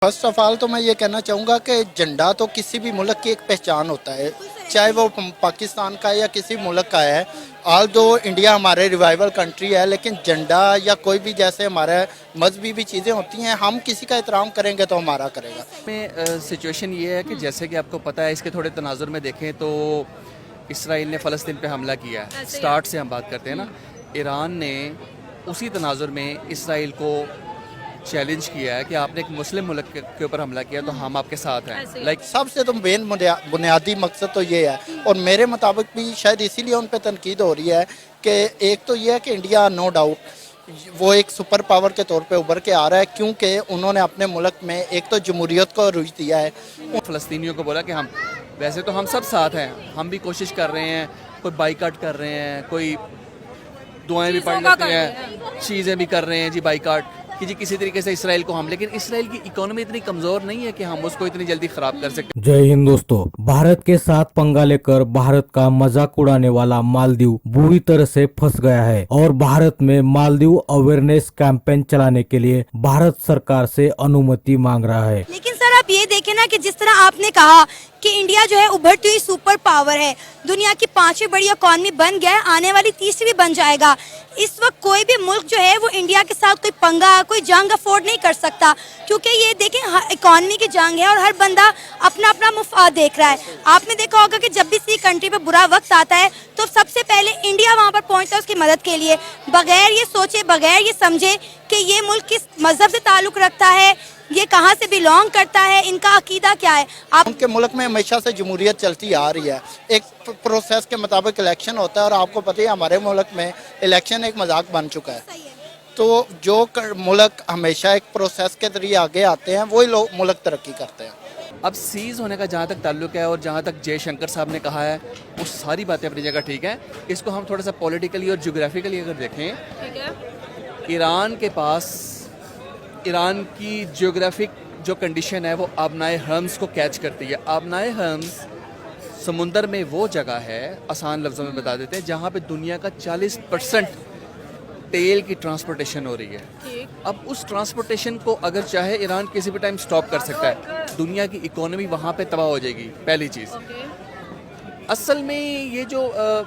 First of all तो मैं ये कहना चाहूँगा कि झंडा तो किसी भी मुल्क की एक पहचान होता है, चाहे वो पाकिस्तान का है या किसी मुल्क का है। ऑल दो इंडिया हमारे रिवाइवल कंट्री है, लेकिन झंडा या कोई भी जैसे हमारे मजहबी भी चीज़ें होती हैं, हम किसी का एहतराम करेंगे तो हमारा करेगा। में सिचुएशन ये है कि जैसे कि आपको पता है, इसके थोड़े तनाजुर में देखें तो इसराइल ने फ़लस्तीन पे हमला किया है। स्टार्ट से हम बात करते हैं ना, ईरान ने उसी तनाजुर में इसराइल को चैलेंज किया है कि आपने एक मुस्लिम मुल्क के ऊपर हमला किया तो हम आपके साथ हैं। लाइक सबसे तो मेन बुनियादी मकसद तो ये है, और मेरे मुताबिक भी शायद इसीलिए उन पर तनकीद हो रही है कि एक तो ये है कि इंडिया नो डाउट वो एक सुपर पावर के तौर पे उभर के आ रहा है, क्योंकि उन्होंने अपने मुल्क में एक तो जमहूरियत को रुज दिया है। फ़लस्तीनियों को बोला कि हम वैसे तो हम सब साथ हैं, हम भी कोशिश कर रहे हैं, कोई बाइकाट कर रहे हैं, कोई दुआएं भी पढ़ लेते हैं, चीज़ें भी कर रहे हैं जी बाइकाट कि जी किसी तरीके से इसराइल को हम, लेकिन इसराइल की इकोनॉमी इतनी कमज़ोर नहीं है कि हम उसको इतनी जल्दी ख़राब कर सकें। जय हिंद दोस्तों। भारत के साथ पंगा लेकर भारत का मजाक उड़ाने वाला मालदीव बुरी तरह से फंस गया है और भारत में मालदीव अवेयरनेस कैंपेन चलाने के लिए भारत सरकार से अनुमति मांग रहा है। लेकिन सर आप ये देखें ना कि जिस तरह आपने कहा कि इंडिया जो है उभरती हुई सुपर पावर है, दुनिया की 5वीं बड़ी इकॉनमी बन गया है, आने वाली 3री भी बन जाएगा। इस वक्त कोई भी मुल्क जो है वो इंडिया के साथ कोई पंगा कोई जंग अफोर्ड नहीं कर सकता, क्योंकि ये देखें इकॉनमी की जंग है और हर बंदा अपना अपना मुफाद देख रहा है। आपने देखा होगा कि जब भी किसी कंट्री पे बुरा वक्त आता है तो सबसे पहले इंडिया वहाँ पर पहुँचता है उसकी मदद के लिए, बगैर ये सोचे बगैर ये समझे कि ये मुल्क किस मजहब से ताल्लुक रखता है, ये कहाँ से बिलोंग करता है, इनका अकीदा क्या है। आप उनके मुल्क में हमेशा से जमहूरियत चलती आ रही है, एक प्रोसेस के मुताबिक इलेक्शन होता है, और आपको पता है हमारे मुल्क में इलेक्शन एक मजाक बन चुका है। तो जो मुल्क हमेशा एक प्रोसेस के जरिए आगे आते हैं वही लोग मुल्क तरक्की करते हैं। अब सीज़ होने का जहाँ तक ताल्लुक है और जहाँ तक जयशंकर साहब ने कहा है वो सारी बातें अपनी जगह ठीक है। इसको हम थोड़ा सा पॉलिटिकली और ज्योग्राफिकली अगर देखें, ईरान के पास ईरान की ज्योग्राफिक जो कंडीशन है वो आबनाए हर्म्स को कैच करती है। आबनाए हर्म्स समुंदर में वो जगह है, आसान लफ्ज़ों में बता देते हैं, जहाँ पे दुनिया का 40% तेल की ट्रांसपोर्टेशन हो रही है। अब उस ट्रांसपोर्टेशन को अगर चाहे ईरान किसी भी टाइम स्टॉप कर सकता है, दुनिया की इकोनॉमी वहाँ पे तबाह हो जाएगी। पहली चीज़ असल में ये जो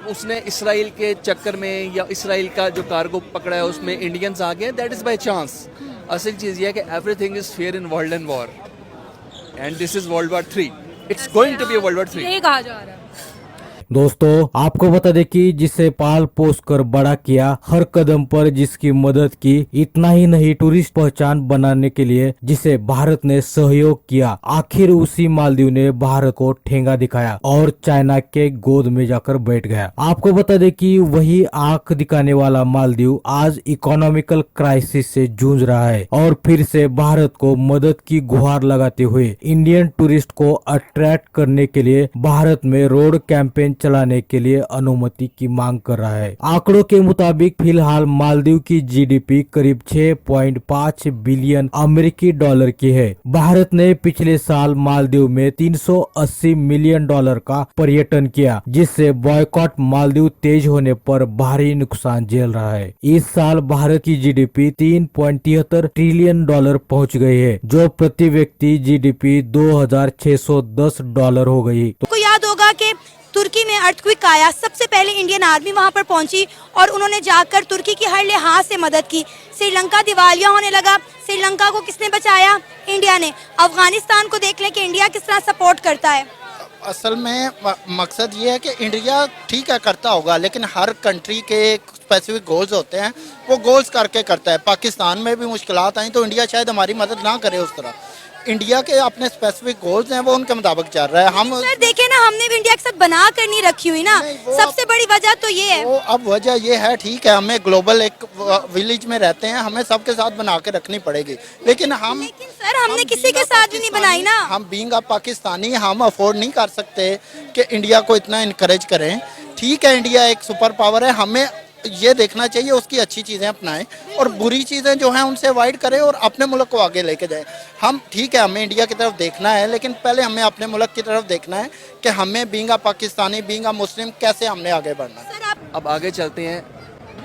उसने इसराइल के चक्कर में या इसराइल का जो कार्गो पकड़ा है उसमें इंडियंस आ गए, दैट इज़ बाय चांस। असल चीज़ ये है कि everything is fair in world and war, and this is world war 3। It's going to be world war 3। यही कहा जा रहा है। दोस्तों आपको बता दें कि जिसे पाल पोस कर बड़ा किया, हर कदम पर जिसकी मदद की, इतना ही नहीं टूरिस्ट पहचान बनाने के लिए जिसे भारत ने सहयोग किया, आखिर उसी मालदीव ने भारत को ठेंगा दिखाया और चाइना के गोद में जाकर बैठ गया। आपको बता दें कि वही आंख दिखाने वाला मालदीव आज इकोनॉमिकल क्राइसिस से जूझ रहा है और फिर से भारत को मदद की गुहार लगाते हुए इंडियन टूरिस्ट को अट्रैक्ट करने के लिए भारत में रोड कैंपेन चलाने के लिए अनुमति की मांग कर रहा है। आंकड़ों के मुताबिक फिलहाल मालदीव की जीडीपी करीब 6.5 बिलियन अमेरिकी डॉलर की है। भारत ने पिछले साल मालदीव में 380 मिलियन डॉलर का पर्यटन किया, जिससे बॉयकॉट मालदीव तेज होने पर भारी नुकसान झेल रहा है। इस साल भारत की जीडीपी 3.73 ट्रिलियन डॉलर पहुंच गई है, जो प्रति व्यक्ति जीडीपी 2610 डॉलर हो गई। आपको याद होगा कि तुर्की में अर्थक्वेक आया, सबसे पहले इंडियन आर्मी वहां पर पहुंची और उन्होंने जाकर तुर्की की हर लिहाज से मदद की। श्रीलंका दिवालिया होने लगा, श्रीलंका को किसने बचाया? इंडिया ने। अफगानिस्तान को देख लें कि इंडिया किस तरह सपोर्ट करता है। असल में मकसद ये है कि इंडिया ठीक है करता होगा, लेकिन हर कंट्री के स्पेसिफिक गोल्स होते हैं, वो गोल्स करके करता है। पाकिस्तान में भी मुश्किलात आई तो इंडिया शायद हमारी मदद ना करे उस तरह। इंडिया के अपने स्पेसिफिक गोल्स हैं, वो उनके मुताबिक चल रहा है। हम सर देखें ना, हमने भी इंडिया के साथ बना कर नहीं रखी हुई ना, सबसे बड़ी वजह तो ये है। वो अब वजह ये है, ठीक है हमें ग्लोबल एक विलेज में रहते हैं, हमें सबके साथ बना के रखनी पड़ेगी, लेकिन सर हमने किसी के साथ भी नहीं बनाई ना। हम बीइंग अ पाकिस्तानी हम अफोर्ड नहीं कर सकते कि इंडिया को इतना इनकरेज करें। ठीक है इंडिया एक सुपर पावर है, हमें ये देखना चाहिए उसकी अच्छी चीज़ें अपनाएं और बुरी चीज़ें जो हैं उनसे अवॉइड करें और अपने मुल्क को आगे लेके जाएं। हम ठीक है हमें इंडिया की तरफ देखना है, लेकिन पहले हमें अपने मुल्क की तरफ देखना है कि हमें being a Pakistani being a Muslim कैसे हमने आगे बढ़ना है। सर आप अब आगे चलते हैं।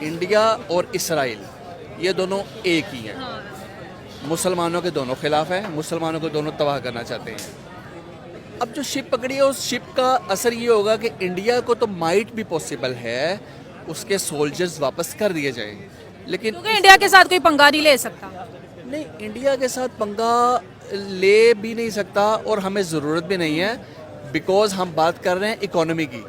इंडिया और इसराइल ये दोनों एक ही हैं। मुसलमानों के दोनों खिलाफ है, मुसलमानों को दोनों तबाह करना चाहते हैं। अब जो शिप पकड़ी है उस शिप का असर ये होगा कि इंडिया को तो माइट भी पॉसिबल है उसके सोल्जर्स वापस कर दिए जाएं, लेकिन क्योंकि इंडिया के साथ कोई पंगा नहीं ले सकता। नहीं, इंडिया के साथ पंगा ले भी नहीं सकता और हमें ज़रूरत भी नहीं है, बिकॉज हम बात कर रहे हैं इकोनॉमी की।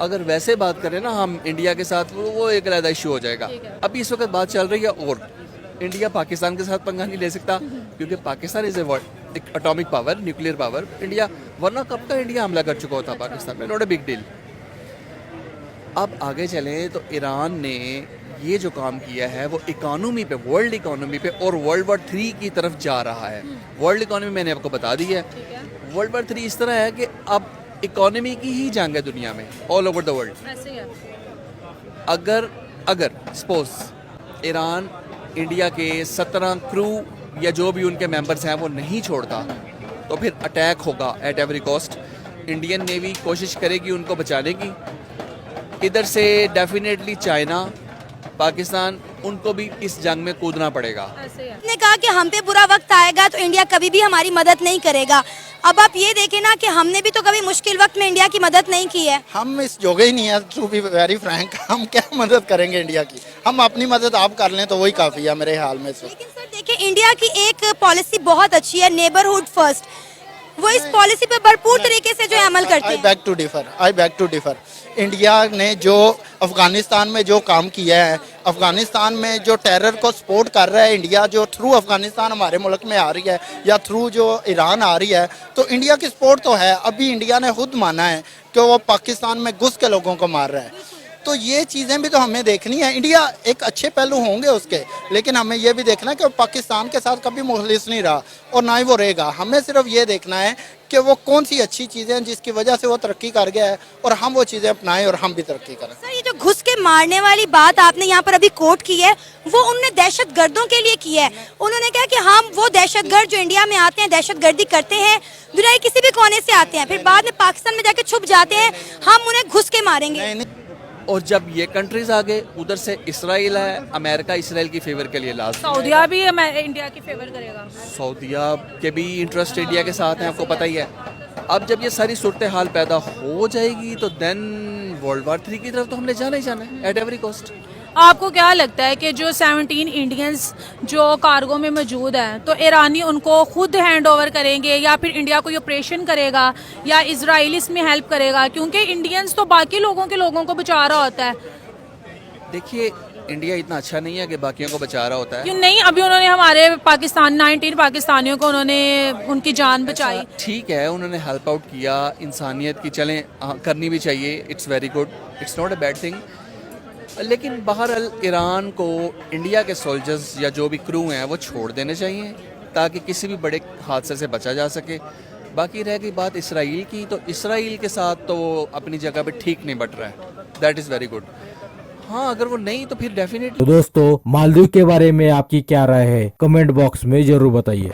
अगर वैसे बात करें ना हम इंडिया के साथ, वो एक अलग इशू हो जाएगा। अभी इस वक्त बात चल रही है और इंडिया पाकिस्तान के साथ पंगा नहीं ले सकता क्योंकि पाकिस्तान इज एक atomic power, nuclear power. India, वरना कब का इंडिया हमला कर चुका होता पाकिस्तान में, नॉट अ बिग डील। अब आगे चलें तो ईरान ने ये जो काम किया है वो इकोनॉमी पे, वर्ल्ड इकोनॉमी पे और वर्ल्ड वॉर 3 की तरफ जा रहा है। वर्ल्ड इकोनॉमी मैंने आपको बता दी है। वर्ल्ड वॉर 3 इस तरह है कि अब इकोनॉमी की ही जंग है दुनिया में, ऑल ओवर द वर्ल्ड। ऐसे ही है। अगर सपोज ईरान इंडिया के 17 क्रू या जो भी उनके मेंबर्स हैं वो नहीं छोड़ता तो फिर अटैक होगा at every cost. Indian navy कोशिश करेगी उनको बचाने की। इधर से डेफिनेटली चाइना, पाकिस्तान, उनको भी इस जंग में कूदना पड़ेगा। ऐसे ही है। ने कहा कि हम पे बुरा वक्त आएगा तो इंडिया कभी भी हमारी मदद नहीं करेगा। अब आप ये देखें ना कि हमने भी तो कभी मुश्किल वक्त में इंडिया की मदद नहीं की है। हम इस जोगे ही नहीं है, टू बी वेरी फ्रैंक। हम क्या मदद करेंगे इंडिया की? हम अपनी मदद आप कर लें तो वही काफ़ी है मेरे ख्याल में। लेकिन सर देखिए, इंडिया की एक पॉलिसी बहुत अच्छी है, नेबरहुड फर्स्ट। वो इस पॉलिसी पे भरपूर तरीके से जो है अमल करते आई हैं। Back to differ. इंडिया ने जो अफगानिस्तान में जो काम किया है, अफगानिस्तान में जो टेरर को सपोर्ट कर रहा है इंडिया, जो थ्रू अफगानिस्तान हमारे मुल्क में आ रही है या थ्रू जो ईरान आ रही है, तो इंडिया की सपोर्ट तो है। अभी इंडिया ने खुद माना है कि वो पाकिस्तान में घुस के लोगों को मार रहा है। तो ये चीज़ें भी तो हमें देखनी है। इंडिया एक अच्छे पहलू होंगे उसके, लेकिन हमें ये भी देखना है कि वो पाकिस्तान के साथ कभी मुखलिस नहीं रहा और ना ही वो रहेगा। हमें सिर्फ ये देखना है कि वो कौन सी अच्छी चीज़ें हैं जिसकी वजह से वो तरक्की कर गया है और हम वो चीज़ें अपनाएं और हम भी तरक्की करें। सर ये जो घुस के मारने वाली बात आपने यहाँ पर अभी कोट की है, वो उन्होंने दहशतगर्दों के लिए की है। उन्होंने कहा कि हम वो दहशतगर्द जो इंडिया में आते हैं, दहशतगर्दी करते हैं, दुनिया के किसी भी कोने से आते हैं, फिर बाद में पाकिस्तान में जाके छुप जाते हैं, हम उन्हें घुस के मारेंगे। नहीं नहीं, और जब ये कंट्रीज आ गए, उधर से इसराइल है, अमेरिका इसराइल की फेवर के लिए लास्ट। सऊदिया भी इंडिया की फेवर करेगा। सऊदिया के भी इंटरेस्ट इंडिया के साथ हैं, आपको पता ही है। अब जब ये सारी सूरत हाल पैदा हो जाएगी तो देन वर्ल्ड वॉर 3 की तरफ तो हमने जाना ही जाना है एट एवरी कॉस्ट। आपको क्या लगता है कि जो 17 इंडियंस जो कार्गो में मौजूद हैं, तो ईरानी उनको खुद हैंड ओवर करेंगे या फिर इंडिया कोई ऑपरेशन करेगा या इजराइल इसमें हेल्प करेगा? क्योंकि इंडियंस तो बाकी लोगों को बचा रहा होता है। देखिए, इंडिया इतना अच्छा नहीं है कि बाकियों को बचा रहा होता है। क्यों नहीं? अभी उन्होंने हमारे 19 पाकिस्तानियों को उन्होंने उनकी जान बचाई। ठीक है, उन्होंने हेल्प आउट किया इंसानियत की, चलें करनी भी चाहिए, it's very good, it's not a bad thing. लेकिन बहरहाल ईरान को इंडिया के सोल्जर्स या जो भी क्रू हैं वो छोड़ देने चाहिए ताकि किसी भी बड़े हादसे से बचा जा सके। बाकी रह गई बात इसराइल की, तो इसराइल के साथ तो वो अपनी जगह पे ठीक नहीं बट रहा है, दैट इज़ वेरी गुड। हाँ, अगर वो नहीं तो फिर डेफिनेटली। तो दोस्तों, मालदीव के बारे में आपकी क्या राय है? कमेंट बॉक्स में जरूर बताइए।